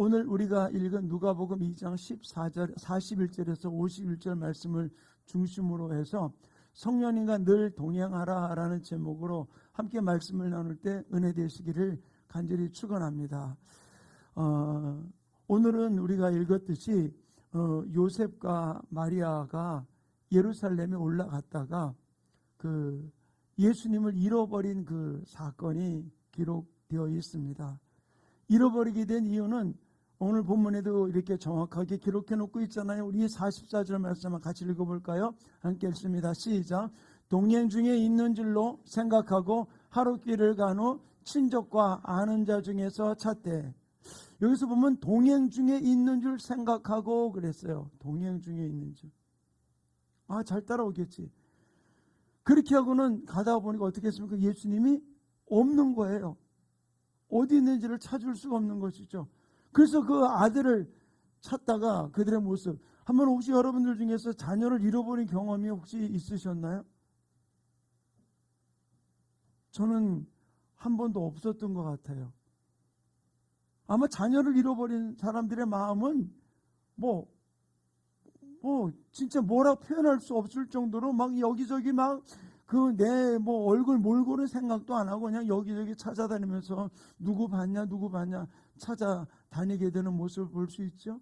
오늘 우리가 읽은 누가복음 2장 14절, 41절에서 51절 말씀을 중심으로 해서 성령님과 늘 동행하라라는 제목으로 함께 말씀을 나눌 때 은혜 되시기를 간절히 축원합니다. 오늘은 우리가 읽었듯이 요셉과 마리아가 예루살렘에 올라갔다가 그 예수님을 잃어버린 그 사건이 기록되어 있습니다. 잃어버리게 된 이유는 오늘 본문에도 이렇게 정확하게 기록해 놓고 있잖아요. 우리 44절 말씀 같이 읽어볼까요? 함께 읽습니다. 시작. 동행 중에 있는 줄로 생각하고 하룻길을 간 후 친족과 아는 자 중에서 찾되. 여기서 보면 동행 중에 있는 줄 생각하고 그랬어요. 동행 중에 있는 줄. 잘 따라오겠지. 그렇게 하고는 가다 보니까 어떻게 했습니까? 예수님이 없는 거예요. 어디 있는지를 찾을 수가 없는 것이죠. 그래서 그 아들을 찾다가 그들의 모습, 한번 혹시 여러분들 중에서 자녀를 잃어버린 경험이 혹시 있으셨나요? 저는 한 번도 없었던 것 같아요. 아마 자녀를 잃어버린 사람들의 마음은 진짜 뭐라 표현할 수 없을 정도로 막 여기저기 막 그 내 얼굴 몰고는 생각도 안 하고 그냥 여기저기 찾아다니면서 누구 봤냐 찾아다니게 되는 모습을 볼 수 있죠.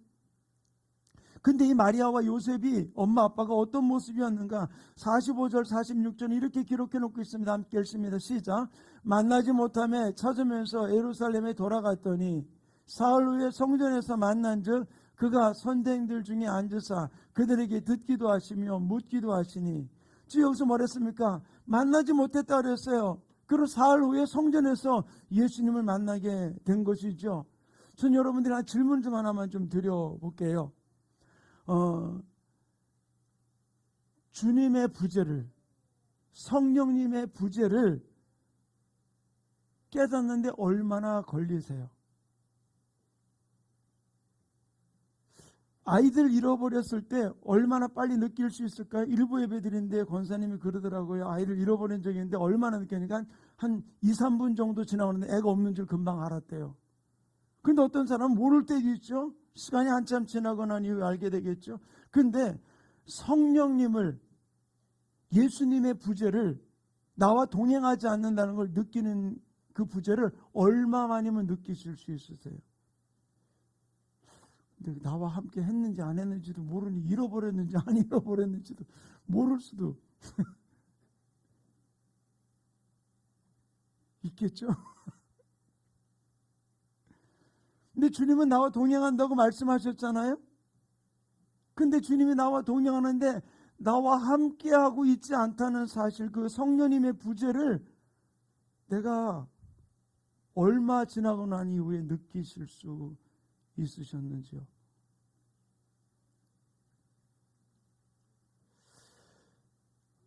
근데 이 마리아와 요셉이 엄마 아빠가 어떤 모습이었는가? 45절 46절 이렇게 기록해 놓고 있습니다. 함께 읽습니다. 시작. 만나지 못하며 찾으면서 예루살렘에 돌아갔더니 사흘 후에 성전에서 만난즉 그가 선생들 중에 앉으사 그들에게 듣기도 하시며 묻기도 하시니. 지금 여기서 뭐랬습니까? 만나지 못했다 그랬어요. 그리고 사흘 후에 성전에서 예수님을 만나게 된 것이죠. 전 여러분들이 질문 좀 하나만 좀 드려볼게요. 주님의 부재를, 성령님의 부재를 깨닫는데 얼마나 걸리세요? 아이들 잃어버렸을 때 얼마나 빨리 느낄 수 있을까요? 일부 예배드린데 권사님이 그러더라고요. 아이를 잃어버린 적이 있는데 얼마나 느끼니까 한 2, 3분 정도 지나오는데 애가 없는 줄 금방 알았대요. 근데 어떤 사람은 모를 때도 있죠. 시간이 한참 지나고 난 이후에 알게 되겠죠. 근데 성령님을, 예수님의 부재를, 나와 동행하지 않는다는 걸 느끼는 그 부재를 얼마만이면 느끼실 수 있으세요? 근데 나와 함께 했는지 안 했는지도 모르니, 잃어버렸는지 안 잃어버렸는지도 모를 수도 있겠죠. 근데 주님은 나와 동행한다고 말씀하셨잖아요. 근데 주님이 나와 동행하는데 나와 함께하고 있지 않다는 사실, 그 성령님의 부재를 내가 얼마 지나고 난 이후에 느끼실 수 있으셨는지요.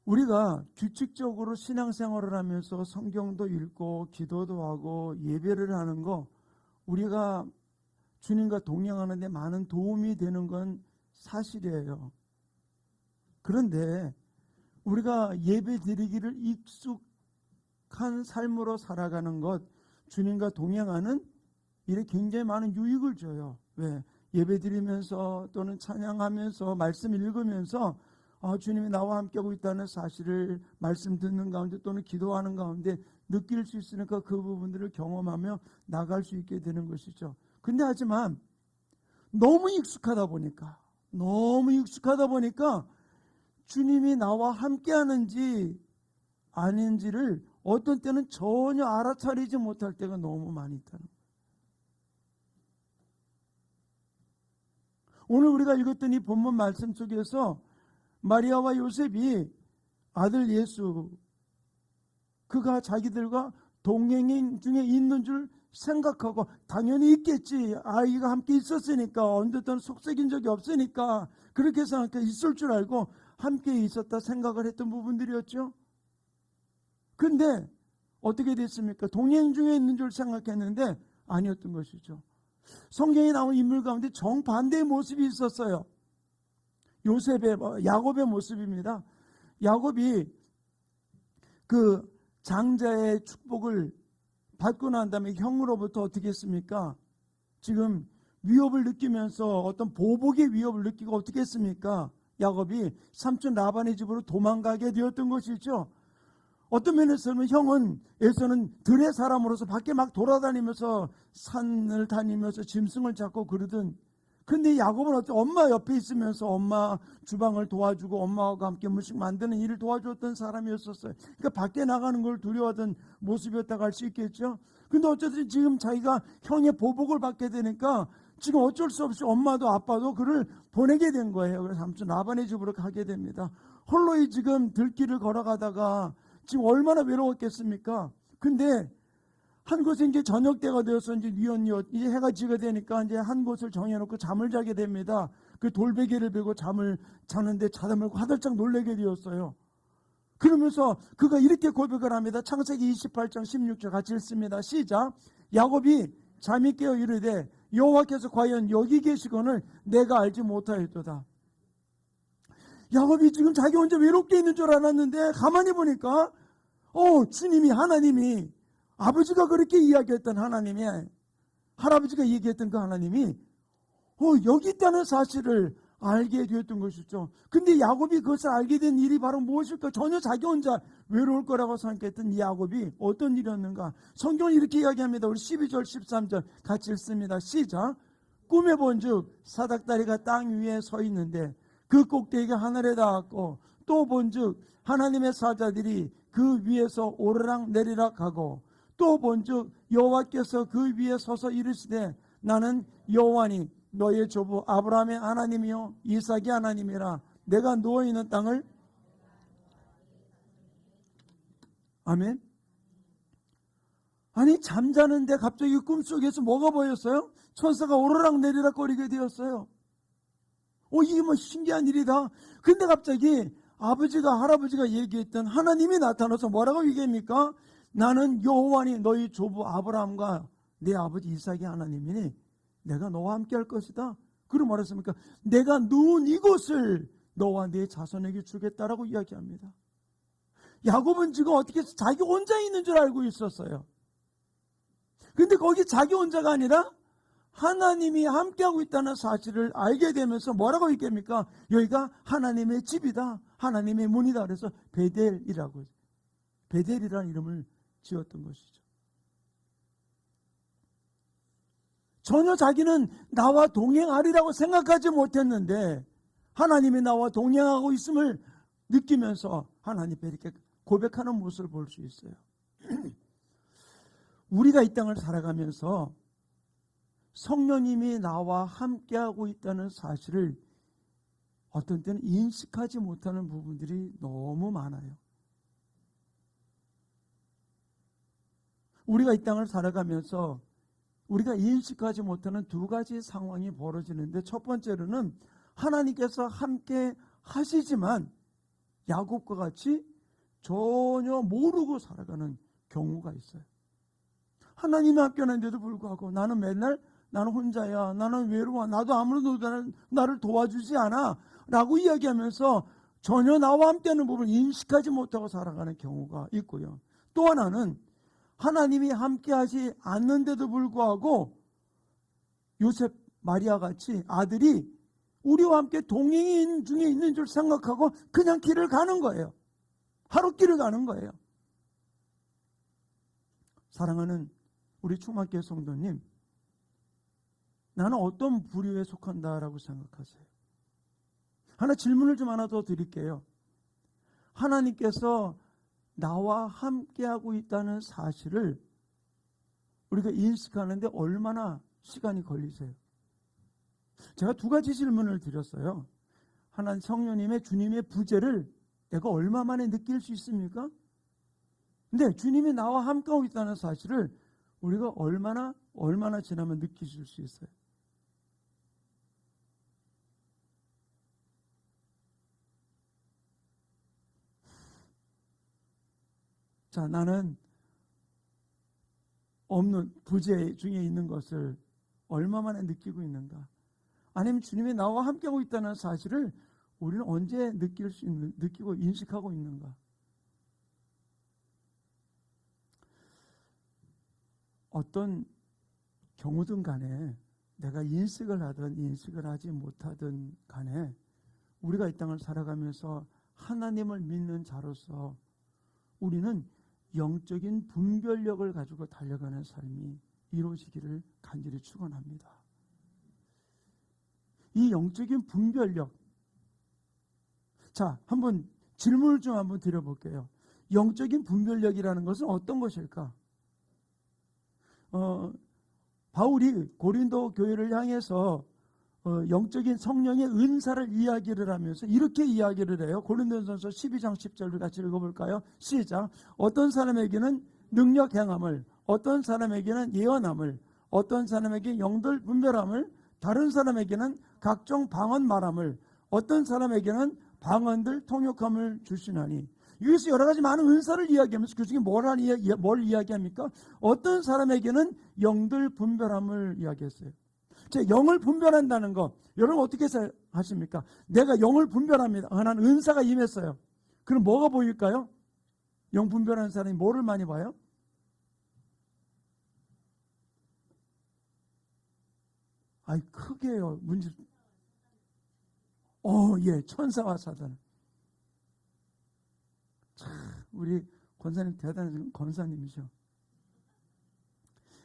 우리가 규칙적으로 신앙생활을 하면서 성경도 읽고 기도도 하고 예배를 하는 거, 우리가 주님과 동행하는 데 많은 도움이 되는 건 사실이에요. 그런데 우리가 예배 드리기를 익숙한 삶으로 살아가는 것, 주님과 동행하는 일에 굉장히 많은 유익을 줘요. 왜? 예배 드리면서 또는 찬양하면서 말씀 읽으면서 주님이 나와 함께하고 있다는 사실을 말씀 듣는 가운데 또는 기도하는 가운데 느낄 수 있으니까 그 부분들을 경험하며 나갈 수 있게 되는 것이죠. 근데 하지만 너무 익숙하다 보니까 주님이 나와 함께하는지 아닌지를 어떤 때는 전혀 알아차리지 못할 때가 너무 많이 있다는 거예요. 오늘 우리가 읽었던 이 본문 말씀 속에서 마리아와 요셉이 아들 예수, 그가 자기들과 동행 중에 있는 줄 생각하고, 당연히 있겠지, 아이가 함께 있었으니까, 언제든 속삭인 적이 없으니까 그렇게 생각해 있을 줄 알고 함께 있었다 생각을 했던 부분들이었죠. 근데 어떻게 됐습니까? 동행 중에 있는 줄 생각했는데 아니었던 것이죠. 성경에 나온 인물 가운데 정반대의 모습이 있었어요. 야곱의 모습입니다. 야곱이 그 장자의 축복을 받고 난 다음에 형으로부터 어떻게 했습니까? 지금 위협을 느끼면서 어떤 보복의 위협을 느끼고 어떻게 했습니까? 야곱이 삼촌 라반의 집으로 도망가게 되었던 것이죠. 어떤 면에서는 형은 에서는 들의 사람으로서 밖에 막 돌아다니면서 산을 다니면서 짐승을 잡고 그러던, 근데 야곱은 엄마 옆에 있으면서 엄마 주방을 도와주고 엄마와 함께 음식 만드는 일을 도와줬던 사람이었었어요. 그러니까 밖에 나가는 걸 두려워하던 모습이었다고 할 수 있겠죠. 근데 어쨌든 지금 자기가 형의 보복을 받게 되니까 지금 어쩔 수 없이 엄마도 아빠도 그를 보내게 된 거예요. 그래서 삼촌 라반의 집으로 가게 됩니다. 홀로이 지금 들길을 걸어가다가 지금 얼마나 외로웠겠습니까? 근데 한 곳에 이제 저녁 때가 되어서 이제 뉘엿뉘엿 이제 해가 지게 되니까 이제 한 곳을 정해놓고 잠을 자게 됩니다. 그 돌베개를 베고 잠을 자는데 자다 말고 화들짝 놀라게 되었어요. 그러면서 그가 이렇게 고백을 합니다. 창세기 28장 16절 같이 읽습니다. 시작. 야곱이 잠이 깨어 이르되 여호와께서 과연 여기 계시거늘 내가 알지 못하였도다. 야곱이 지금 자기 혼자 외롭게 있는 줄 알았는데 가만히 보니까 주님이, 하나님이, 아버지가 그렇게 이야기했던 하나님이, 할아버지가 얘기했던 그 하나님이 여기 있다는 사실을 알게 되었던 것이죠. 근데 야곱이 그것을 알게 된 일이 바로 무엇일까? 전혀 자기 혼자 외로울 거라고 생각했던 이 야곱이 어떤 일이었는가? 성경은 이렇게 이야기합니다. 우리 12절 13절 같이 읽습니다. 시작. 꿈에 본즉 사닥다리가 땅 위에 서 있는데 그 꼭대기가 하늘에 닿았고 또 본즉 하나님의 사자들이 그 위에서 오르락 내리락 하고 또 본즉 여호와께서 그 위에 서서 이르시되 나는 여호와니 너의 조부 아브라함의 하나님이요 이삭의 하나님이라. 내가 누워있는 땅을, 아멘. 아니 잠자는데 갑자기 꿈속에서 뭐가 보였어요? 천사가 오르락 내리락 거리게 되었어요. 이게 뭐 신기한 일이다. 근데 갑자기 아버지가, 할아버지가 얘기했던 하나님이 나타나서 뭐라고 얘기합니까? 나는 여호와니 너희 조부 아브라함과 내 아버지 이삭의 하나님이니 내가 너와 함께 할 것이다. 그럼 말했습니까? 내가 누운 이곳을 너와 네 자손에게 주겠다라고 이야기합니다. 야곱은 지금 어떻게 해서 자기 혼자 있는 줄 알고 있었어요. 근데 거기 자기 혼자가 아니라 하나님이 함께하고 있다는 사실을 알게 되면서 뭐라고 얘기합니까? 여기가 하나님의 집이다, 하나님의 문이다. 그래서 베델이라고, 베델이라는 이름을 지었던 것이죠. 전혀 자기는 나와 동행하리라고 생각하지 못했는데 하나님이 나와 동행하고 있음을 느끼면서 하나님께 이렇게 고백하는 모습을 볼 수 있어요. 우리가 이 땅을 살아가면서 성령님이 나와 함께하고 있다는 사실을 어떤 때는 인식하지 못하는 부분들이 너무 많아요. 우리가 이 땅을 살아가면서 우리가 인식하지 못하는 두 가지 상황이 벌어지는데, 첫 번째로는 하나님께서 함께 하시지만 야곱과 같이 전혀 모르고 살아가는 경우가 있어요. 하나님이 함께 하는데도 불구하고 나는 혼자야, 나는 외로워, 나도 아무도 나를 도와주지 않아 라고 이야기하면서 전혀 나와 함께하는 부분을 인식하지 못하고 살아가는 경우가 있고요. 또 하나는 하나님이 함께하지 않는데도 불구하고 요셉, 마리아 같이 아들이 우리와 함께 동행인 중에 있는 줄 생각하고 그냥 길을 가는 거예요. 하루 길을 가는 거예요. 사랑하는 우리 충만교회 성도님, 나는 어떤 부류에 속한다라고 생각하세요? 하나 질문을 좀 하나 더 드릴게요. 하나님께서 나와 함께하고 있다는 사실을 우리가 인식하는데 얼마나 시간이 걸리세요? 제가 두 가지 질문을 드렸어요. 하나는 성령님의, 주님의 부재를 내가 얼마 만에 느낄 수 있습니까? 근데 주님이 나와 함께하고 있다는 사실을 우리가 얼마나 지나면 느끼실 수 있어요? 자, 나는 없는 부재 중에 있는 것을 얼마 만에 느끼고 있는가? 아니면 주님이 나와 함께하고 있다는 사실을 우리는 언제 느끼고 인식하고 있는가? 어떤 경우든 간에 내가 인식을 하든 인식을 하지 못하든 간에 우리가 이 땅을 살아가면서 하나님을 믿는 자로서 우리는 영적인 분별력을 가지고 달려가는 삶이 이루어지기를 간절히 축원합니다. 이 영적인 분별력, 자, 한번 질문을 좀 한번 드려볼게요. 영적인 분별력이라는 것은 어떤 것일까? 바울이 고린도 교회를 향해서 영적인 성령의 은사를 이야기를 하면서 이렇게 이야기를 해요. 고린도전서 12장 10절을 같이 읽어볼까요? 시작. 어떤 사람에게는 능력 행함을, 어떤 사람에게는 예언함을, 어떤 사람에게 영들 분별함을, 다른 사람에게는 각종 방언 말함을, 어떤 사람에게는 방언들 통역함을 주시나니. 여기서 여러 가지 많은 은사를 이야기하면서 그 중에 뭘 이야기합니까? 어떤 사람에게는 영들 분별함을 이야기했어요. 제 영을 분별한다는 거, 여러분 어떻게 하십니까? 내가 영을 분별합니다. 난 은사가 임했어요. 그럼 뭐가 보일까요? 영 분별하는 사람이 뭐를 많이 봐요? 아이, 크게요. 문제. 예, 천사와 사단. 참, 우리 권사님 대단한 권사님이죠.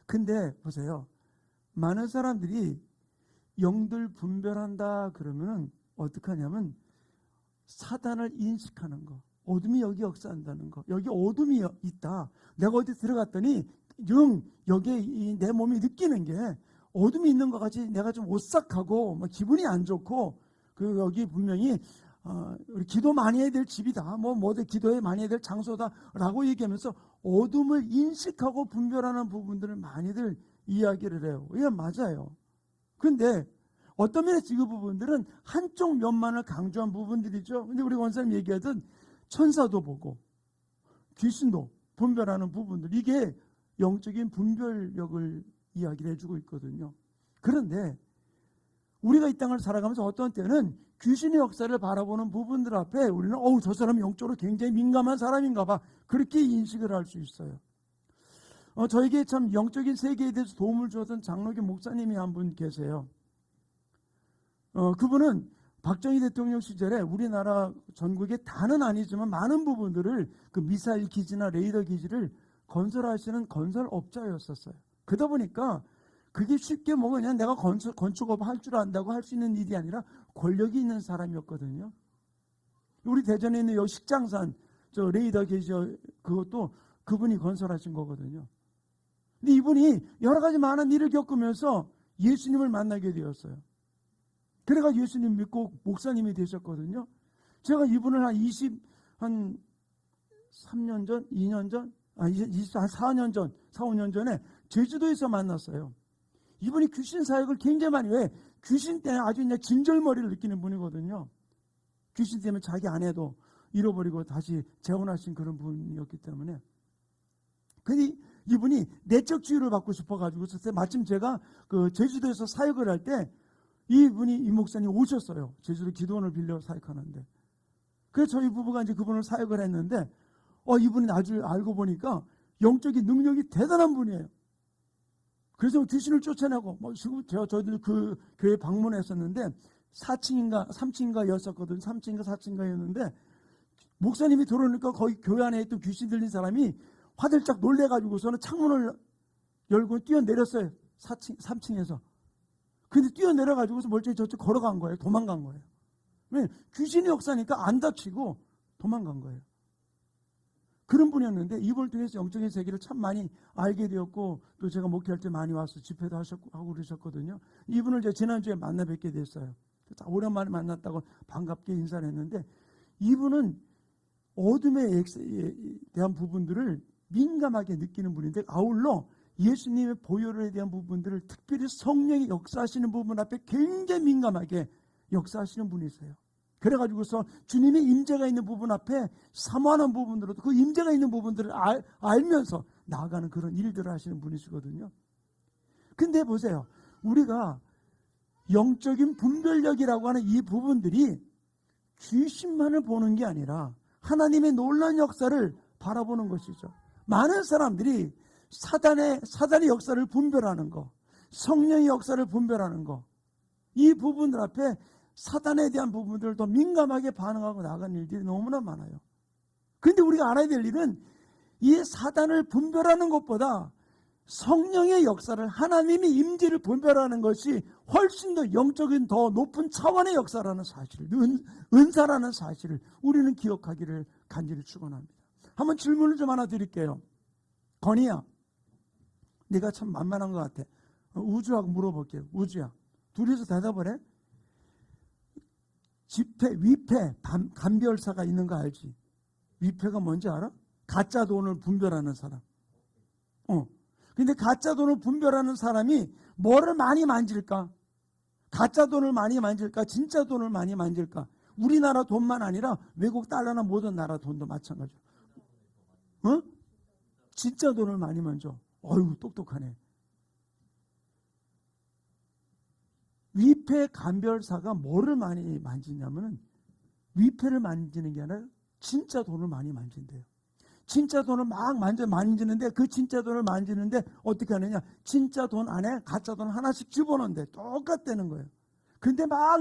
근데 보세요. 많은 사람들이 영들 분별한다 그러면 어떻게 하냐면 사단을 인식하는 거. 어둠이 여기 역사한다는 거. 여기 어둠이 있다. 내가 어디 들어갔더니 여기에 내 몸이 느끼는 게 어둠이 있는 것 같이 내가 좀 오싹하고 기분이 안 좋고, 그리고 여기 분명히 우리 기도 많이 해야 될 집이다. 뭐든 기도해 많이 해야 될 장소다라고 얘기하면서 어둠을 인식하고 분별하는 부분들을 많이들 이야기를 해요. 이게 맞아요. 그런데 어떤 면에서 이 부분들은 한쪽 면만을 강조한 부분들이죠. 근데 우리 원사님 얘기하던 천사도 보고 귀신도 분별하는 부분들, 이게 영적인 분별력을 이야기를 해주고 있거든요. 그런데 우리가 이 땅을 살아가면서 어떤 때는 귀신의 역사를 바라보는 부분들 앞에 우리는 저 사람이 영적으로 굉장히 민감한 사람인가 봐, 그렇게 인식을 할 수 있어요. 저에게 참 영적인 세계에 대해서 도움을 주었던 장로교 목사님이 한 분 계세요. 그분은 박정희 대통령 시절에 우리나라 전국에 다는 아니지만 많은 부분들을 그 미사일 기지나 레이더 기지를 건설하시는 건설업자였었어요. 그러다 보니까 그게 쉽게 그냥 내가 건축업 할 줄 안다고 할 수 있는 일이 아니라 권력이 있는 사람이었거든요. 우리 대전에 있는 요 식장산 저 레이더 기지, 그것도 그분이 건설하신 거거든요. 근데 이분이 여러 가지 많은 일을 겪으면서 예수님을 만나게 되었어요. 그래가 예수님 믿고 목사님이 되셨거든요. 제가 이분을 한 3년 전, 2년 전, 한 4년 전, 4, 5년 전에 제주도에서 만났어요. 이분이 귀신 사역을 굉장히 많이 해. 귀신 때문에 아주 그냥 진절머리를 느끼는 분이거든요. 귀신 때문에 자기 아내도 잃어버리고 다시 재혼하신 그런 분이었기 때문에. 근데 이분이 내적 치유를 받고 싶어가지고 마침 제가 그 제주도에서 사역을 할 때 이 목사님 오셨어요. 제주도 기도원을 빌려 사역하는데. 그래서 저희 부부가 이제 그분을 사역을 했는데, 이분이 나중에 알고 보니까 영적인 능력이 대단한 분이에요. 그래서 귀신을 쫓아내고, 저희들 그 교회 방문했었는데, 4층인가 3층인가였었거든요. 3층인가 4층인가였는데, 목사님이 들어오니까 거기 교회 안에 있던 귀신 들린 사람이 화들짝 놀래가지고서는 창문을 열고 뛰어내렸어요. 3층에서. 근데 뛰어내려가지고서 멀쩡히 저쪽 걸어간 거예요. 도망간 거예요. 왜? 귀신의 역사니까 안 다치고 도망간 거예요. 그런 분이었는데 이분을 통해서 영적인 세계를 참 많이 알게 되었고, 또 제가 목회할 때 많이 와서 집회도 하고 그러셨거든요. 이분을 제가 지난주에 만나 뵙게 됐어요. 오랜만에 만났다고 반갑게 인사를 했는데, 이분은 어둠에 대한 부분들을 민감하게 느끼는 분인데, 아울러 예수님의 보혈에 대한 부분들을, 특별히 성령이 역사하시는 부분 앞에 굉장히 민감하게 역사하시는 분이세요. 그래가지고서 주님의 임재가 있는 부분 앞에 사모하는 부분으로도 그 임재가 있는 부분들을 알면서 나아가는 그런 일들을 하시는 분이시거든요. 근데 보세요. 우리가 영적인 분별력이라고 하는 이 부분들이 귀신만을 보는 게 아니라 하나님의 놀라운 역사를 바라보는 것이죠. 많은 사람들이 사단의 역사를 분별하는 거, 성령의 역사를 분별하는 거, 이 부분들 앞에 사단에 대한 부분들을 더 민감하게 반응하고 나가는 일들이 너무나 많아요. 그런데 우리가 알아야 될 일은 이 사단을 분별하는 것보다 성령의 역사를, 하나님의 임재를 분별하는 것이 훨씬 더 영적인 더 높은 차원의 역사라는 사실을, 은사라는 사실을 우리는 기억하기를 간절히 축원합니다. 한번 질문을 좀 하나 드릴게요. 건이야, 네가 참 만만한 것 같아. 우주하고 물어볼게요. 우주야, 둘이서 대답을 해. 지폐, 위패, 감별사가 있는 거 알지? 위패가 뭔지 알아? 가짜 돈을 분별하는 사람. 근데 가짜 돈을 분별하는 사람이 뭐를 많이 만질까? 가짜 돈을 많이 만질까? 진짜 돈을 많이 만질까? 우리나라 돈만 아니라 외국 달러나 모든 나라 돈도 마찬가지로. 진짜 돈을 많이 만져. 어휴, 똑똑하네. 위패 감별사가 뭐를 많이 만지냐면은, 위패를 만지는 게 아니라 진짜 돈을 많이 만진대요. 진짜 돈을 막 만지는데, 그 진짜 돈을 만지는데 어떻게 하느냐? 진짜 돈 안에 가짜 돈 하나씩 집어넣는데 똑같다는 거예요. 근데 막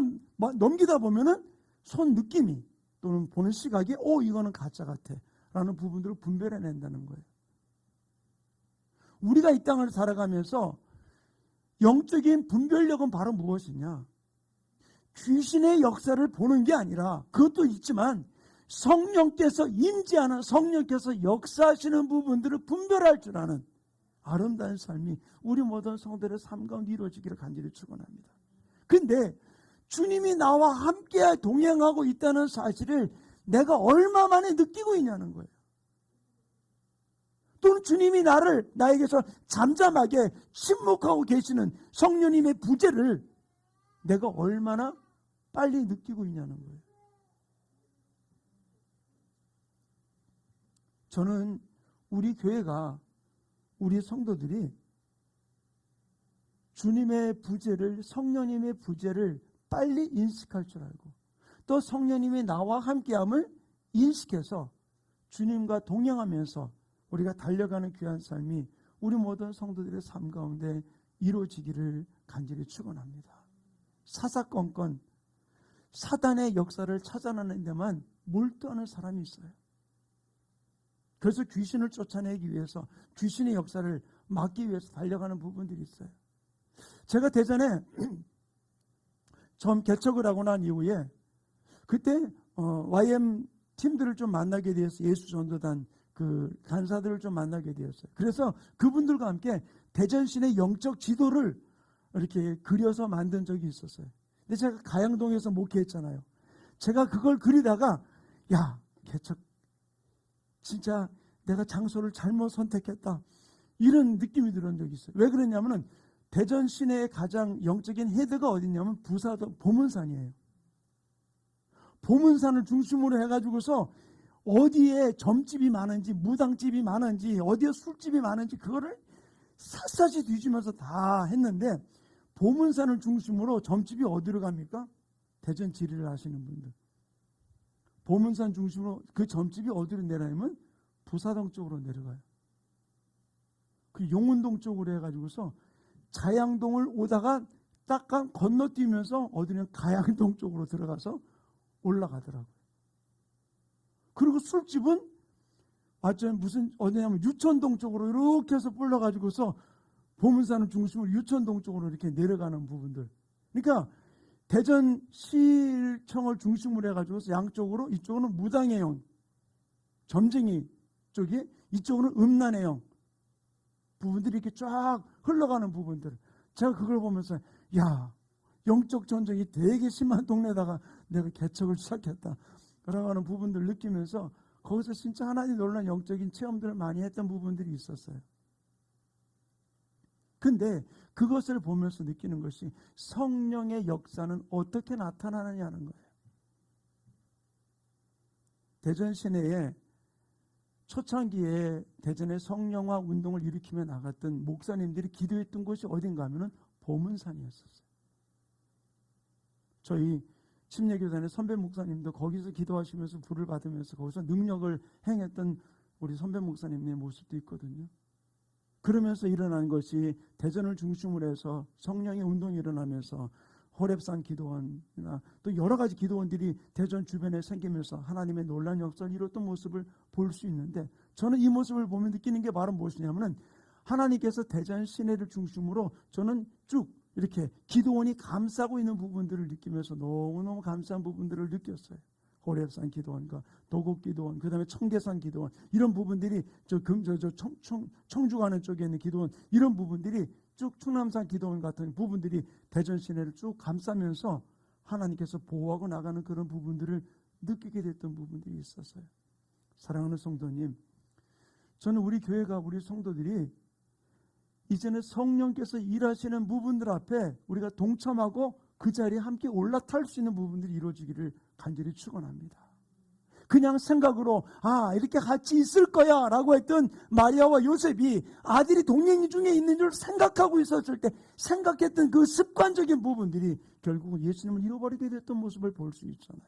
넘기다 보면은 손 느낌이 또는 보는 시각이 이거는 가짜 같아 라는 부분들을 분별해낸다는 거예요. 우리가 이 땅을 살아가면서 영적인 분별력은 바로 무엇이냐? 귀신의 역사를 보는 게 아니라, 그것도 있지만 성령께서 임재하는, 성령께서 역사하시는 부분들을 분별할 줄 아는 아름다운 삶이 우리 모든 성도들의 삶 가운데 이루어지기를 간절히 축원합니다. 근데 주님이 나와 함께 동행하고 있다는 사실을 내가 얼마 만에 느끼고 있냐는 거예요. 또는 주님이 나에게서 잠잠하게 침묵하고 계시는 성령님의 부재를 내가 얼마나 빨리 느끼고 있냐는 거예요. 저는 우리 교회가, 우리 성도들이 주님의 부재를, 성령님의 부재를 빨리 인식할 줄 알고, 또 성령님이 나와 함께함을 인식해서 주님과 동행하면서 우리가 달려가는 귀한 삶이 우리 모든 성도들의 삶 가운데 이루어지기를 간절히 축원합니다. 사사건건 사단의 역사를 찾아내는 데만 몰두하는 사람이 있어요. 그래서 귀신을 쫓아내기 위해서, 귀신의 역사를 막기 위해서 달려가는 부분들이 있어요. 제가 대전에 처음 개척을 하고 난 이후에 그때 YM 팀들을 좀 만나게 되어서, 예수전도단 그 간사들을 좀 만나게 되었어요. 그래서 그분들과 함께 대전시내 영적 지도를 이렇게 그려서 만든 적이 있었어요. 근데 제가 가양동에서 목회했잖아요. 제가 그걸 그리다가, 야, 개척 진짜 내가 장소를 잘못 선택했다, 이런 느낌이 들은 적이 있어요. 왜 그랬냐면은 대전 시내의 가장 영적인 헤드가 어디냐면 부사도 보문산이에요. 보문산을 중심으로 해가지고서 어디에 점집이 많은지, 무당집이 많은지, 어디에 술집이 많은지 그거를 샅샅이 뒤지면서 다 했는데, 보문산을 중심으로 점집이 어디로 갑니까? 대전 지리를 하시는 분들. 보문산 중심으로 그 점집이 어디로 내려가면 부사동 쪽으로 내려가요. 그 용운동 쪽으로 해가지고서 자양동을 오다가 딱 건너뛰면서 어디는 가양동 쪽으로 들어가서 올라가더라고요. 그리고 술집은 완전 어디냐면 유천동 쪽으로 이렇게 해서 불러가지고서 보문산을 중심으로 유천동 쪽으로 이렇게 내려가는 부분들. 그러니까 대전시청을 중심으로 해가지고서 양쪽으로, 이쪽은 무당의형, 점쟁이 쪽이, 이쪽은 음란의형 부분들이 이렇게 쫙 흘러가는 부분들. 제가 그걸 보면서, 야, 영적 전쟁이 되게 심한 동네에다가 내가 개척을 시작했다 라고 하는 부분들을 느끼면서 거기서 진짜 하나님 놀라운 영적인 체험들을 많이 했던 부분들이 있었어요. 근데 그것을 보면서 느끼는 것이 성령의 역사는 어떻게 나타나느냐는 거예요. 대전 시내에 초창기에 대전의 성령화 운동을 일으키며 나갔던 목사님들이 기도했던 곳이 어딘가 하면은 보문산이었었어요. 저희 침례교단의 선배 목사님도 거기서 기도하시면서 불을 받으면서 거기서 능력을 행했던 우리 선배 목사님의 모습도 있거든요. 그러면서 일어난 것이 대전을 중심으로 해서 성령의 운동이 일어나면서 호렙산 기도원이나 또 여러 가지 기도원들이 대전 주변에 생기면서 하나님의 놀라운 역사를 이뤘던 모습을 볼 수 있는데, 저는 이 모습을 보면 느끼는 게 바로 무엇이냐면은 하나님께서 대전 시내를 중심으로 저는 쭉 이렇게 기도원이 감싸고 있는 부분들을 느끼면서 너무너무 감사한 부분들을 느꼈어요. 호렙산 기도원과 도곡 기도원, 그 다음에 청계산 기도원, 이런 부분들이 청주 가는 쪽에 있는 기도원, 이런 부분들이 쭉 충남산 기도원 같은 부분들이 대전 시내를 쭉 감싸면서 하나님께서 보호하고 나가는 그런 부분들을 느끼게 됐던 부분들이 있었어요. 사랑하는 성도님, 저는 우리 교회가, 우리 성도들이 이제는 성령께서 일하시는 부분들 앞에 우리가 동참하고 그 자리에 함께 올라탈 수 있는 부분들이 이루어지기를 간절히 축원합니다. 그냥 생각으로 이렇게 같이 있을 거야 라고 했던 마리아와 요셉이 아들이 동행 중에 있는 줄 생각하고 있었을 때 생각했던 그 습관적인 부분들이 결국은 예수님을 잃어버리게 됐던 모습을 볼 수 있잖아요.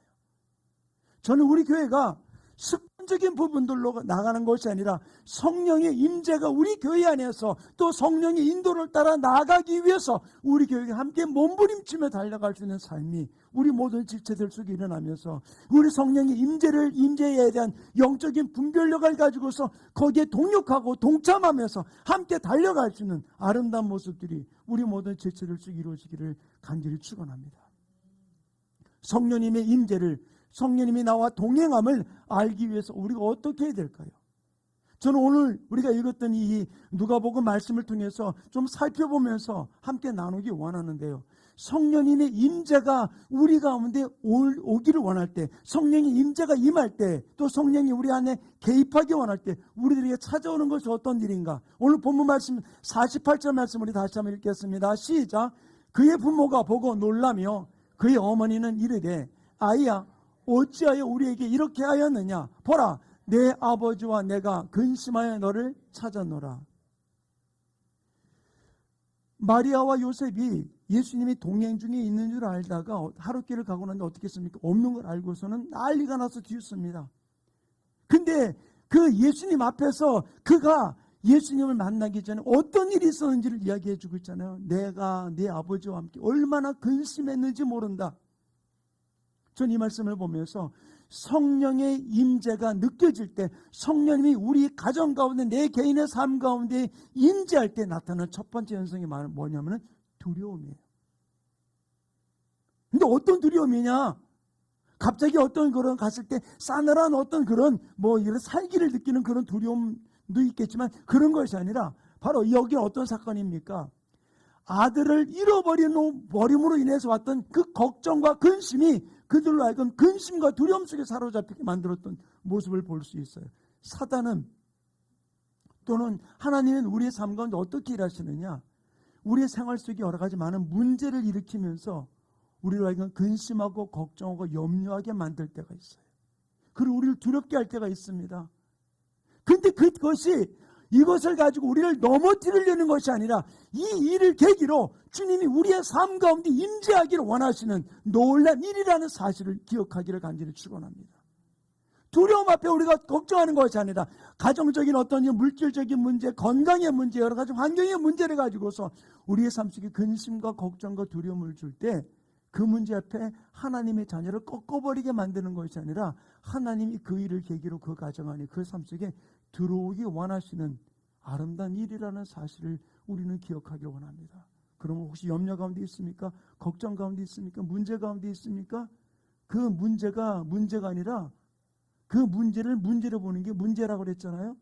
저는 우리 교회가 습관적인 부분들로 나가는 것이 아니라 성령의 임재가 우리 교회 안에서 또 성령의 인도를 따라 나아가기 위해서 우리 교회가 함께 몸부림치며 달려갈 수 있는 삶이 우리 모든 지체들 속에 일어나면서 우리 성령의 임재에 대한 영적인 분별력을 가지고서 거기에 동역하고 동참하면서 함께 달려갈 수 있는 아름다운 모습들이 우리 모든 지체들 속에 이루어지기를 간절히 축원합니다. 성령님의 임재를, 성령님이 나와 동행함을 알기 위해서 우리가 어떻게 해야 될까요? 저는 오늘 우리가 읽었던 이 누가복음 말씀을 통해서 좀 살펴보면서 함께 나누기 원하는데요. 성령님의 임재가 우리 가운데 오기를 원할 때, 성령의 임재가 임할 때, 또 성령이 우리 안에 개입하기 원할 때 우리들에게 찾아오는 것이 어떤 일인가? 오늘 본문 말씀 48절 말씀 우리 다시 한번 읽겠습니다. 시작. 그의 부모가 보고 놀라며 그의 어머니는 이르되 아이야 어찌하여 우리에게 이렇게 하였느냐? 보라, 내 아버지와 내가 근심하여 너를 찾았노라. 마리아와 요셉이 예수님이 동행 중에 있는 줄 알다가 하룻길을 가고 나는데 어떻게 했습니까? 없는 걸 알고서는 난리가 나서 뒤졌습니다. 근데 그 예수님 앞에서 그가 예수님을 만나기 전에 어떤 일이 있었는지를 이야기해 주고 있잖아요. 내가 네 아버지와 함께 얼마나 근심했는지 모른다. 전 이 말씀을 보면서 성령의 임재가 느껴질 때, 성령님이 우리 가정 가운데 내 개인의 삶 가운데 임재할 때 나타나는 첫 번째 현상이 뭐냐면 두려움이에요. 근데 어떤 두려움이냐? 갑자기 어떤 그런 갔을 때 싸늘한 어떤 그런 이런 살기를 느끼는 그런 두려움도 있겠지만 그런 것이 아니라 바로 여기 어떤 사건입니까? 아들을 잃어버림으로 인해서 왔던 그 걱정과 근심이 그들로 하여금 근심과 두려움 속에 사로잡히게 만들었던 모습을 볼 수 있어요. 사단은 또는 하나님은 우리의 삶 가운데 어떻게 일하시느냐? 우리의 생활 속에 여러 가지 많은 문제를 일으키면서 우리로 하여금 근심하고 걱정하고 염려하게 만들 때가 있어요. 그리고 우리를 두렵게 할 때가 있습니다. 근데 그것이 이것을 가지고 우리를 넘어뜨리려는 것이 아니라 이 일을 계기로 주님이 우리의 삶 가운데 임재하기를 원하시는 놀라운 일이라는 사실을 기억하기를 간절히 축원합니다. 두려움 앞에 우리가 걱정하는 것이 아니라 가정적인 어떤 물질적인 문제, 건강의 문제, 여러 가지 환경의 문제를 가지고서 우리의 삶 속에 근심과 걱정과 두려움을 줄 때 그 문제 앞에 하나님의 자녀를 꺾어버리게 만드는 것이 아니라 하나님이 그 일을 계기로 그 가정 안에 그 삶 속에 들어오기 원하시는 아름다운 일이라는 사실을 우리는 기억하기 원합니다. 그러면 혹시 염려 가운데 있습니까? 걱정 가운데 있습니까? 문제 가운데 있습니까? 그 문제가 아니라 그 문제를 문제로 보는 게 문제라고 그랬잖아요.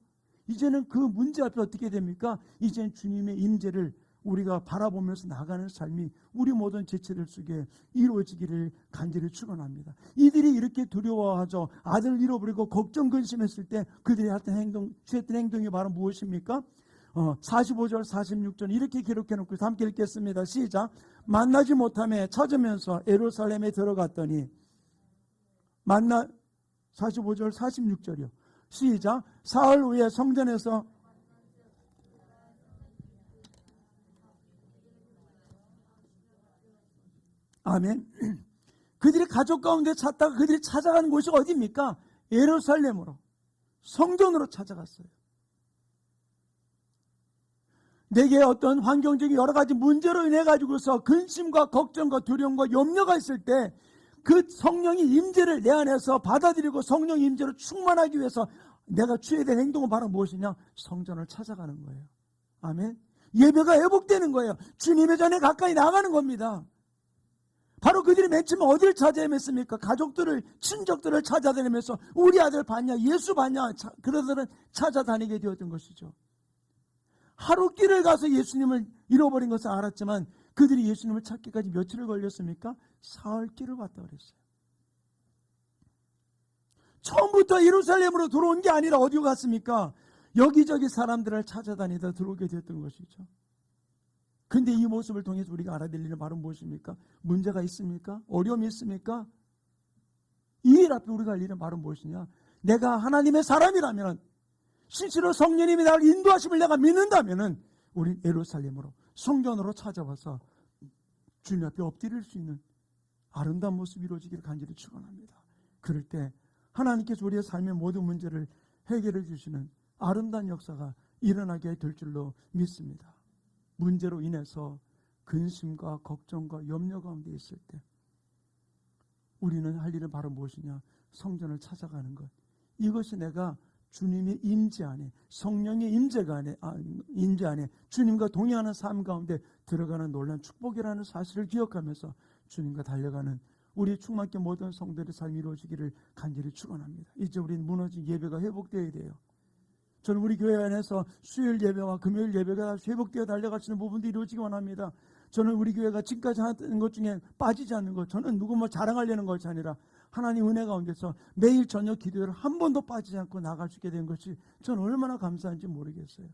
이제는 그 문제 앞에 어떻게 됩니까? 이제는 주님의 임재를 우리가 바라보면서 나가는 삶이 우리 모든 지체들 속에 이루어지기를 간절히 축원합니다. 이들이 이렇게 두려워하죠. 아들을 잃어버리고 걱정 근심했을 때 그들이 취했던 행동이 바로 무엇입니까? 45절 46절 이렇게 기록해놓고 함께 읽겠습니다. 시작. 만나지 못하며 찾으면서 예루살렘에 들어갔더니 45절 46절이요. 시작. 사흘 후에 성전에서 아멘. 그들이 가족 가운데 찾다가 그들이 찾아간 곳이 어디입니까? 예루살렘으로, 성전으로 찾아갔어요. 내게 어떤 환경적인 여러 가지 문제로 인해 가지고서 근심과 걱정과 두려움과 염려가 있을 때 그 성령의 임재를 내 안에서 받아들이고 성령 임재로 충만하기 위해서 내가 취해야 될 행동은 바로 무엇이냐? 성전을 찾아가는 거예요. 아멘. 예배가 회복되는 거예요. 주님의 전에 가까이 나가는 겁니다. 바로 그들이 맨 처음에 어디를 찾아 헤맸습니까? 가족들을, 친족들을 찾아다니면서 우리 아들 봤냐? 예수 봤냐? 그러들은 찾아다니게 되었던 것이죠. 하루길을 가서 예수님을 잃어버린 것을 알았지만 그들이 예수님을 찾기까지 며칠을 걸렸습니까? 사흘길을 갔다 그랬어요. 처음부터 예루살렘으로 들어온 게 아니라 어디로 갔습니까? 여기저기 사람들을 찾아다니다 들어오게 됐던 것이죠. 근데 이 모습을 통해서 우리가 알아야 될 일은 바로 무엇입니까? 문제가 있습니까? 어려움이 있습니까? 이 일 앞에 우리가 할 일은 바로 무엇이냐? 내가 하나님의 사람이라면, 실제로 성령님이 나를 인도하심을 내가 믿는다면 우린 예루살렘으로, 성전으로 찾아와서 주님 앞에 엎드릴 수 있는 아름다운 모습이 이루어지기를 간절히 축원합니다. 그럴 때 하나님께서 우리의 삶의 모든 문제를 해결해 주시는 아름다운 역사가 일어나게 될 줄로 믿습니다. 문제로 인해서 근심과 걱정과 염려 가운데 있을 때 우리는 할 일은 바로 무엇이냐? 성전을 찾아가는 것. 이것이 내가 주님의 임재 안에, 성령의 임재 안에 주님과 동행하는 삶 가운데 들어가는 놀라운 축복이라는 사실을 기억하면서 주님과 달려가는 우리 충만케 모든 성도들의 삶이 이루어지기를 간절히 축원합니다. 이제 우리는 무너진 예배가 회복되어야 돼요. 저는 우리 교회 안에서 수요일 예배와 금요일 예배가 회복되어 달려갈 수 있는 부분도 이루어지기 원합니다. 저는 우리 교회가 지금까지 하는 것 중에 빠지지 않는 것, 저는 누구 뭐 자랑하려는 것이 아니라 하나님 은혜 가운데서 매일 저녁 기도를 한 번도 빠지지 않고 나갈 수 있게 된 것이 저는 얼마나 감사한지 모르겠어요.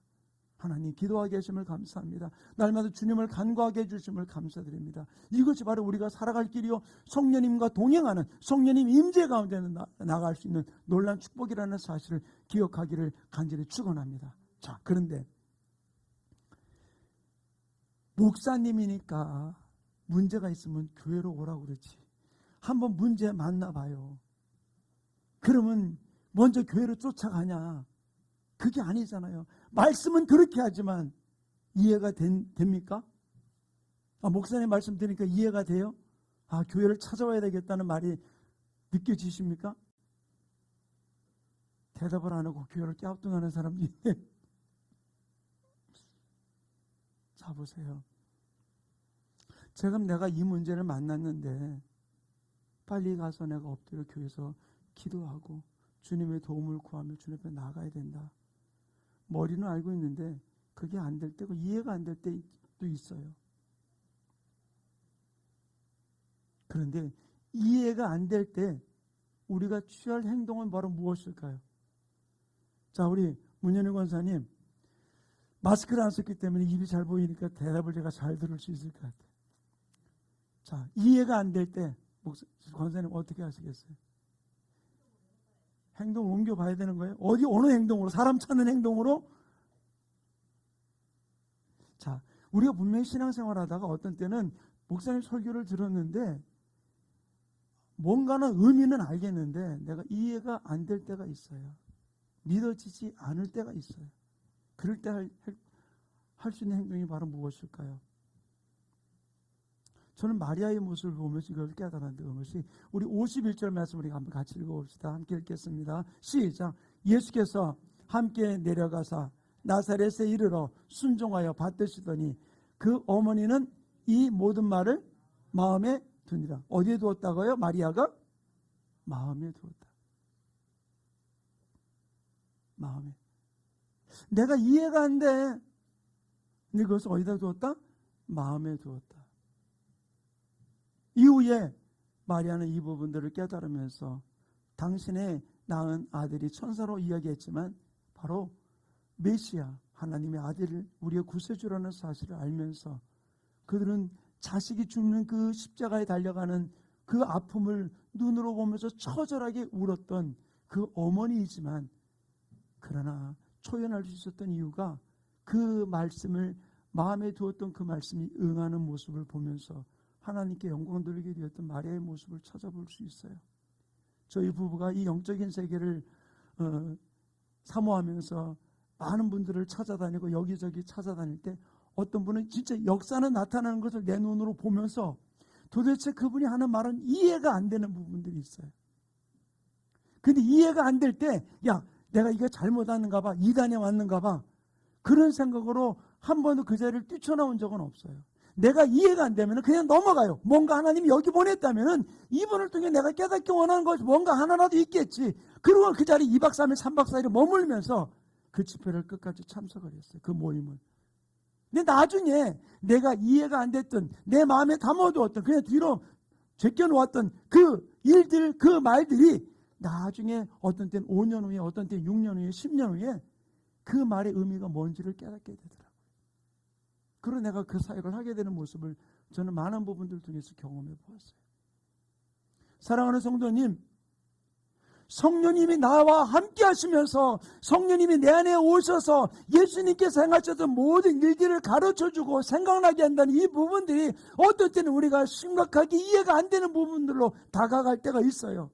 하나님 기도하게 하심을 감사합니다. 날마다 주님을 간구하게 해주심을 감사드립니다. 이것이 바로 우리가 살아갈 길이요, 성령님과 동행하는, 성령님 임재 가운데 나갈 수 있는 놀라운 축복이라는 사실을 기억하기를 간절히 축원합니다. 자, 그런데 목사님이니까 문제가 있으면 교회로 오라고 그러지, 한번 문제 만나봐요. 그러면 먼저 교회로 쫓아가냐? 그게 아니잖아요. 말씀은 그렇게 하지만 이해가 됩니까? 목사님 말씀 들으니까 이해가 돼요? 교회를 찾아와야 되겠다는 말이 느껴지십니까? 대답을 안 하고 교회를 갸우뚱하는 사람이 자, 보세요. 지금 내가 이 문제를 만났는데 빨리 가서 내가 엎드려 교회에서 기도하고 주님의 도움을 구하며 주님 앞에 나가야 된다. 머리는 알고 있는데 그게 안 될 때고 이해가 안 될 때도 있어요. 그런데 이해가 안 될 때 우리가 취할 행동은 바로 무엇일까요? 자, 우리 문현희 권사님 마스크를 안 썼기 때문에 입이 잘 보이니까 대답을 제가 잘 들을 수 있을 것 같아요. 자, 이해가 안 될 때 권사님 어떻게 하시겠어요? 행동을 옮겨봐야 되는 거예요? 어느 행동으로? 사람 찾는 행동으로? 자, 우리가 분명히 신앙생활 하다가 어떤 때는 목사님 설교를 들었는데 뭔가는 의미는 알겠는데 내가 이해가 안 될 때가 있어요. 믿어지지 않을 때가 있어요. 그럴 때 할 수 있는 행동이 바로 무엇일까요? 저는 마리아의 모습을 보면서 이걸 깨달았는데, 그것이 우리 51절 말씀 우리 한번 같이 읽어봅시다. 함께 읽겠습니다. 시작. 예수께서 함께 내려가사 나사렛에 이르러 순종하여 받드시더니 그 어머니는 이 모든 말을 마음에 두니라. 어디에 두었다고요? 마리아가 마음에 두었다. 마음에. 내가 이해가 안 돼. 근데 그것을 어디다 두었다? 마음에 두었다. 이후에 마리아는 이 부분들을 깨달으면서 당신의 낳은 아들이 천사로 이야기했지만 바로 메시아, 하나님의 아들을 우리의 구세주라는 사실을 알면서 그들은 자식이 죽는 그 십자가에 달려가는 그 아픔을 눈으로 보면서 처절하게 울었던 그 어머니이지만, 그러나 초연할 수 있었던 이유가 그 말씀을 마음에 두었던 그 말씀이 응하는 모습을 보면서 하나님께 영광 돌리게 되었던 마리아의 모습을 찾아볼 수 있어요. 저희 부부가 이 영적인 세계를 사모하면서 많은 분들을 찾아다니고 여기저기 찾아다닐 때 어떤 분은 진짜 역사는 나타나는 것을 내 눈으로 보면서 도대체 그분이 하는 말은 이해가 안 되는 부분들이 있어요. 근데 이해가 안 될 때, 야, 내가 이거 잘못하는가 봐, 이단에 왔는가 봐, 그런 생각으로 한 번도 그 자리를 뛰쳐나온 적은 없어요. 내가 이해가 안 되면 그냥 넘어가요. 뭔가 하나님이 여기 보냈다면 이분을 통해 내가 깨닫기 원하는 것이 뭔가 하나라도 있겠지. 그리고 그 자리 2박 3일 3박 4일을 머물면서 그 집회를 끝까지 참석을 했어요. 그 모임을. 근데 나중에 내가 이해가 안 됐던, 내 마음에 담아두었던, 그냥 뒤로 제껴놓았던 그 일들, 그 말들이 나중에 어떤 때는 5년 후에, 어떤 때는 6년 후에, 10년 후에 그 말의 의미가 뭔지를 깨닫게 되더라고요. 그리고 내가 그 사역을 하게 되는 모습을 저는 많은 부분들 통해서 경험해 보았어요. 사랑하는 성도님, 성령님이 나와 함께 하시면서 성령님이 내 안에 오셔서 예수님께서 행하셨던 모든 일들을 가르쳐주고 생각나게 한다는 이 부분들이 어떨 때는 우리가 심각하게 이해가 안 되는 부분들로 다가갈 때가 있어요.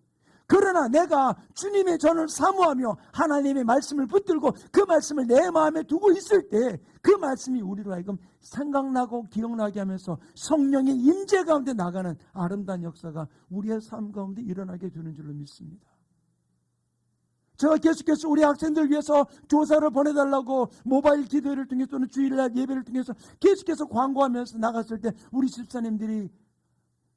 그러나 내가 주님의 전을 사모하며 하나님의 말씀을 붙들고 그 말씀을 내 마음에 두고 있을 때 그 말씀이 우리로 하여금 생각나고 기억나게 하면서 성령의 임재 가운데 나가는 아름다운 역사가 우리의 삶 가운데 일어나게 되는 줄로 믿습니다. 제가 계속해서 우리 학생들 위해서 조사를 보내달라고 모바일 기도회를 통해서 또는 주일날 예배를 통해서 계속해서 광고하면서 나갔을 때 우리 집사님들이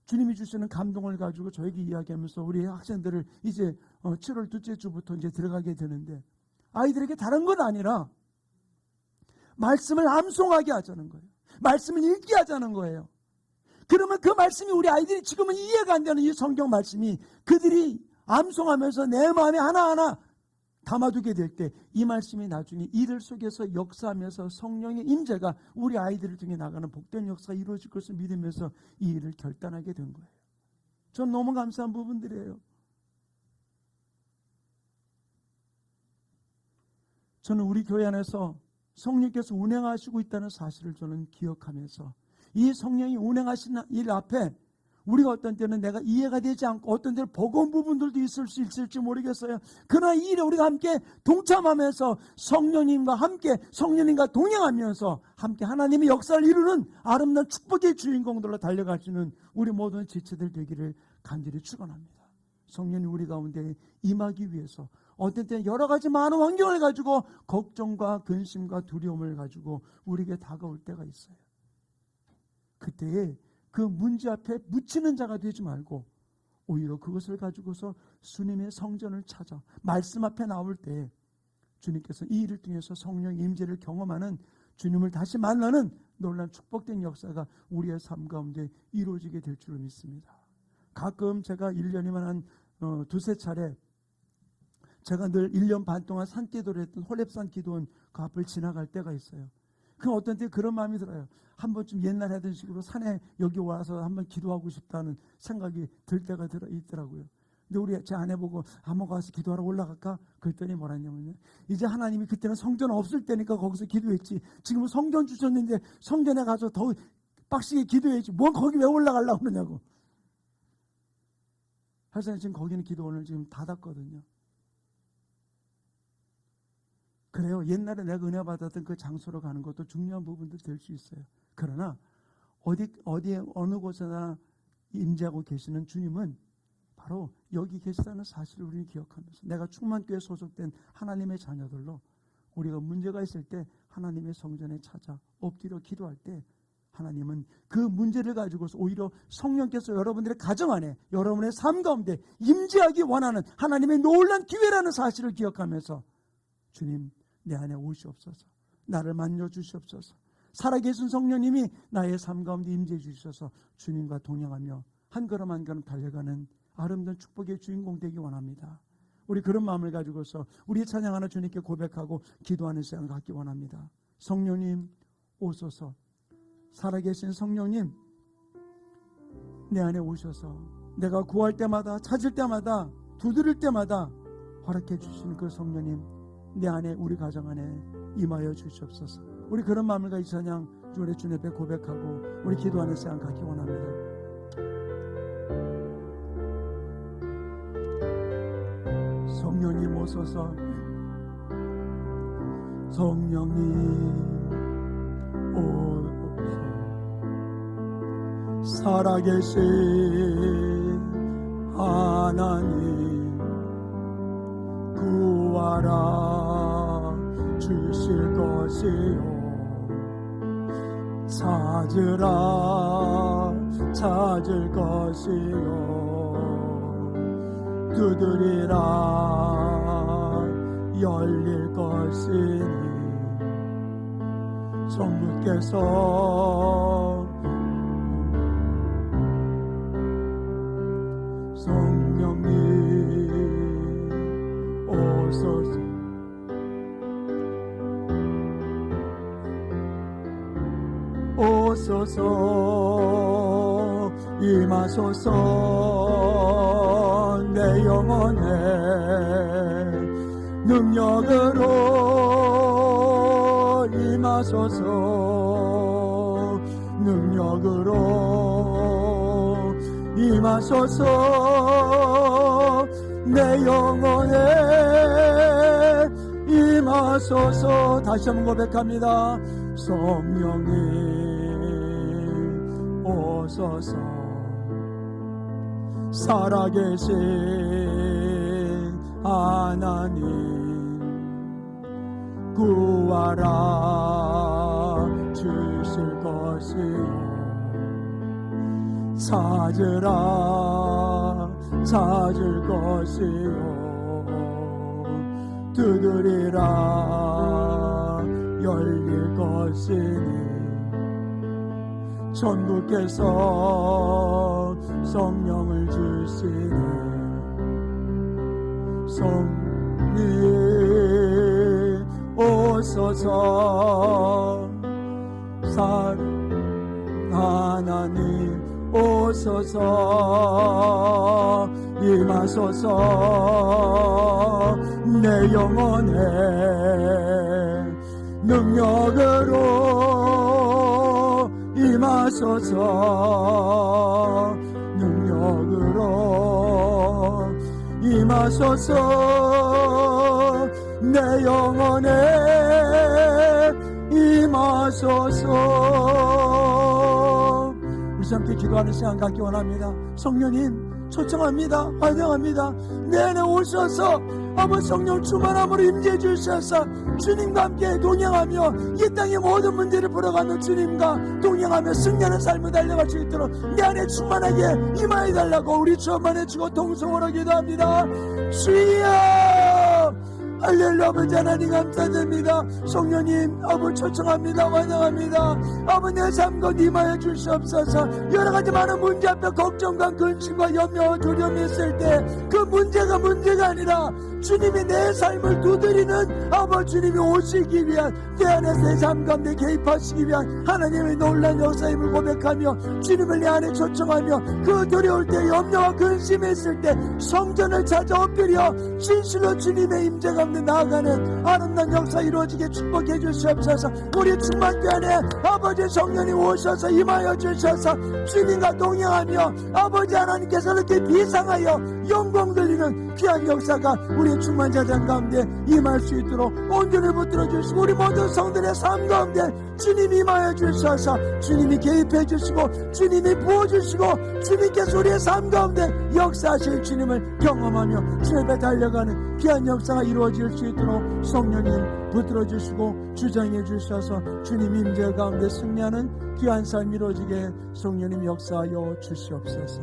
주님이 주시는 감동을 가지고 저에게 이야기하면서 우리 학생들을 이제 7월 둘째 주부터 이제 들어가게 되는데 아이들에게 다른 건 아니라 말씀을 암송하게 하자는 거예요. 말씀을 읽게 하자는 거예요. 그러면 그 말씀이 우리 아이들이 지금은 이해가 안 되는 이 성경 말씀이 그들이 암송하면서 내 마음에 하나하나 담아두게 될 때 이 말씀이 나중에 이들 속에서 역사하면서 성령의 임재가 우리 아이들을 통해 나가는 복된 역사가 이루어질 것을 믿으면서 이 일을 결단하게 된 거예요. 전 너무 감사한 부분들이에요. 저는 우리 교회 안에서 성령께서 운행하시고 있다는 사실을 저는 기억하면서 이 성령이 운행하시는 일 앞에 우리가 어떤 때는 내가 이해가 되지 않고 어떤 때는 버거운 부분들도 있을 수 있을지 모르겠어요. 그러나 이 일에 우리가 함께 동참하면서 성령님과 함께 성령님과 동행하면서 함께 하나님의 역사를 이루는 아름다운 축복의 주인공들로 달려가시는 우리 모든 지체들 되기를 간절히 축원합니다. 성령이 우리 가운데 임하기 위해서 어떤 때는 여러 가지 많은 환경을 가지고 걱정과 근심과 두려움을 가지고 우리에게 다가올 때가 있어요. 그때에 그 문제 앞에 묻히는 자가 되지 말고 오히려 그것을 가지고서 주님의 성전을 찾아 말씀 앞에 나올 때 주님께서 이 일을 통해서 성령 임재를 경험하는 주님을 다시 만나는 놀라운 축복된 역사가 우리의 삶 가운데 이루어지게 될 줄 믿습니다. 가끔 제가 1년이면 한 두세 차례 제가 늘 1년 반 동안 산기도를 했던 홀랩산 기도원 그 앞을 지나갈 때가 있어요. 그 어떤 때 그런 마음이 들어요. 한 번쯤 옛날에 하던 식으로 산에 여기 와서 한번 기도하고 싶다는 생각이 들 때가 있더라고요. 근데 우리 제 아내 보고 한번 가서 기도하러 올라갈까? 그랬더니 뭐라 했냐면요. 이제 하나님이 그때는 성전 없을 때니까 거기서 기도했지. 지금은 성전 주셨는데 성전에 가서 더 빡시게 기도해야지. 뭐 거기 왜 올라가려고 그러냐고. 사실 지금 거기는 기도원을 지금 닫았거든요. 그래요. 옛날에 내가 은혜 받았던 그 장소로 가는 것도 중요한 부분도 될 수 있어요. 그러나 어디에 어느 곳에나 임재하고 계시는 주님은 바로 여기 계시다는 사실을 우리는 기억하면서 내가 충만교회에 소속된 하나님의 자녀들로 우리가 문제가 있을 때 하나님의 성전에 찾아 엎드려 기도할 때 하나님은 그 문제를 가지고서 오히려 성령께서 여러분들의 가정 안에 여러분의 삶 가운데 임재하기 원하는 하나님의 놀라운 기회라는 사실을 기억하면서 주님 내 안에 오시옵소서. 나를 만져주시옵소서. 살아계신 성령님이 나의 삶 가운데 임재해 주셔서 주님과 동행하며 한 걸음 한 걸음 달려가는 아름다운 축복의 주인공 되기 원합니다. 우리 그런 마음을 가지고서 우리의 찬양하는 주님께 고백하고 기도하는 시간을 갖기 원합니다. 성령님 오소서. 살아계신 성령님 내 안에 오셔서 내가 구할 때마다 찾을 때마다 두드릴 때마다 허락해 주시는 그 성령님 내 안에 우리 가정 안에 임하여 주시옵소서. 우리 그런 마음을 가지고 찬양 우리 주님 앞에 고백하고 우리 기도하는 시간 갖기 원합니다. 성령님 오소서. 성령님 살아계신 하나님 구하라 주실 것이요 찾으라 찾을 것이요 두드리라 열릴 것이니 성부께서 성령님 오소서 임하소서 내 영혼에 능력으로 임하소서 능력으로 임하소서 내 영혼에 임하소서. 다시 한번 고백합니다. 성령님 오소서 살아계신 하나님 구하라 주실 것이요 찾으라 찾을 것이요 두드리라 열릴 것이니 천국께서 성령을 주시네 성님 오소서 하나님 오소서 임하소서 내 영혼에 능력으로 임하소서 능력으로 임하소서 내 영혼에 임하소서. 우리 함께 기도하는 시간 갖기 원합니다. 성령님 초청합니다. 환영합니다. 내 안에 오셔서 아버지 성령 충만함으로 임재해 주셔서 주님과 함께 동행하며 이 땅의 모든 문제를 풀어가는 주님과 동행하며 승리하는 삶을 달려갈 수 있도록 내 안에 충만하게 임하여 달라고 우리 주 한번에 주고 동성으로 기도합니다. 주여 할렐루야. 아버지 하나님 감사드립니다. 성령님 아버지 초청합니다. 환영합니다. 아버지 내 삶과 임하여 주시옵소서. 여러가지 많은 문제 앞에 걱정과 근심과 염려와 두려움이 있을 때 그 문제가 아니라 주님이 내 삶을 두드리는 아버지 주님이 오시기 위한 내 안에 내 삶 가운데 개입하시기 위한 하나님의 놀라운 역사임을 고백하며 주님을 내 안에 초청하며 그 두려울 때 염려와 근심이 있을 때 성전을 찾아 엎드려 진실로 주님의 임재 가운데 나아가는 아름다운 역사 이루어지게 축복해 주시옵소서. 우리 충만교회 안에 아버지 성령이 오셔서 임하여 주셔서 주님과 동행하며 아버지 하나님께서 이렇게 비상하여 영광 돌리는 귀한 역사가 우리 충만자장 가운데 임할 수 있도록 온전히 붙들어 주시고 우리 모든 성들의 삶 가운데 주님이 임하여 주셔서 주님이 개입해 주시고 주님이 부어주시고 주님께서 우리의 삶 가운데 역사하실 주님을 경험하며 주님 앞에 달려가는 귀한 역사가 이루어질 수 있도록 성령님 붙들어 주시고 주장해 주셔서 주님 임재 가운데 승리하는 귀한 삶이 이루어지게 성령님 역사하여 주시옵소서.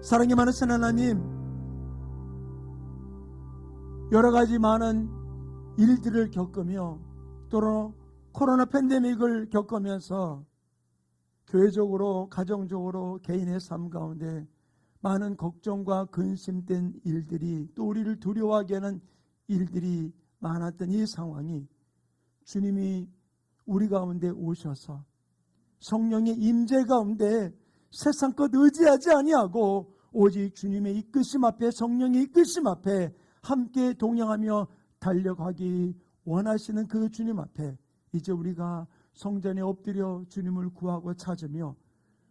사랑이 많으신 하나님, 여러가지 많은 일들을 겪으며 또는 코로나 팬데믹을 겪으면서 교회적으로 가정적으로 개인의 삶 가운데 많은 걱정과 근심된 일들이 또 우리를 두려워하게 하는 일들이 많았던 이 상황이 주님이 우리 가운데 오셔서 성령의 임재 가운데 세상 것 의지하지 아니하고 오직 주님의 이끄심 앞에 성령의 이끄심 앞에 함께 동행하며 달려가기 원하시는 그 주님 앞에 이제 우리가 성전에 엎드려 주님을 구하고 찾으며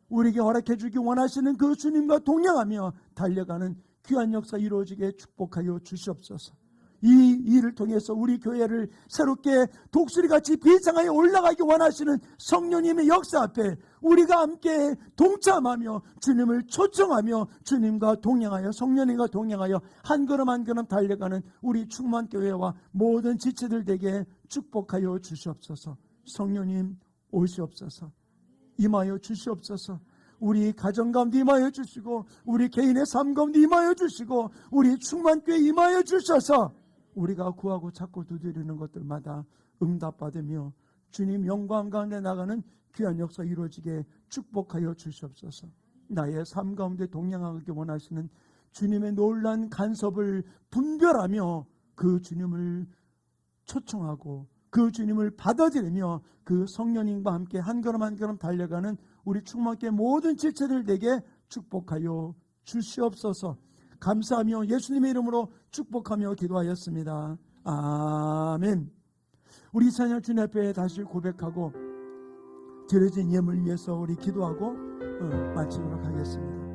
우리에게 허락해 주기 원하시는 그 주님과 동행하며 달려가는 귀한 역사 이루어지게 축복하여 주시옵소서. 이 일을 통해서 우리 교회를 새롭게 독수리같이 비상하에 올라가기 원하시는 성령님의 역사 앞에 우리가 함께 동참하며 주님을 초청하며 주님과 동행하여 성령님과 동행하여 한 걸음 한 걸음 달려가는 우리 충만교회와 모든 지체들 되게 축복하여 주시옵소서. 성령님 오시옵소서. 임하여 주시옵소서. 우리 가정 가운데 임하여 주시고 우리 개인의 삶 가운데 임하여 주시고 우리 충만교회 임하여 주셔서 우리가 구하고 찾고 두드리는 것들마다 응답받으며 주님 영광 가운데 나가는 귀한 역사 이루어지게 축복하여 주시옵소서. 나의 삶 가운데 동행하기 원하시는 주님의 놀라운 간섭을 분별하며 그 주님을 초청하고 그 주님을 받아들이며 그 성령님과 함께 한 걸음 한 걸음 달려가는 우리 충만교회 모든 지체들 되게 축복하여 주시옵소서. 감사하며 예수님의 이름으로 축복하며 기도하였습니다. 아멘. 우리 찬양 주님 앞에 다시 고백하고 드려진 예물 위해서 우리 기도하고 마치도록 하겠습니다.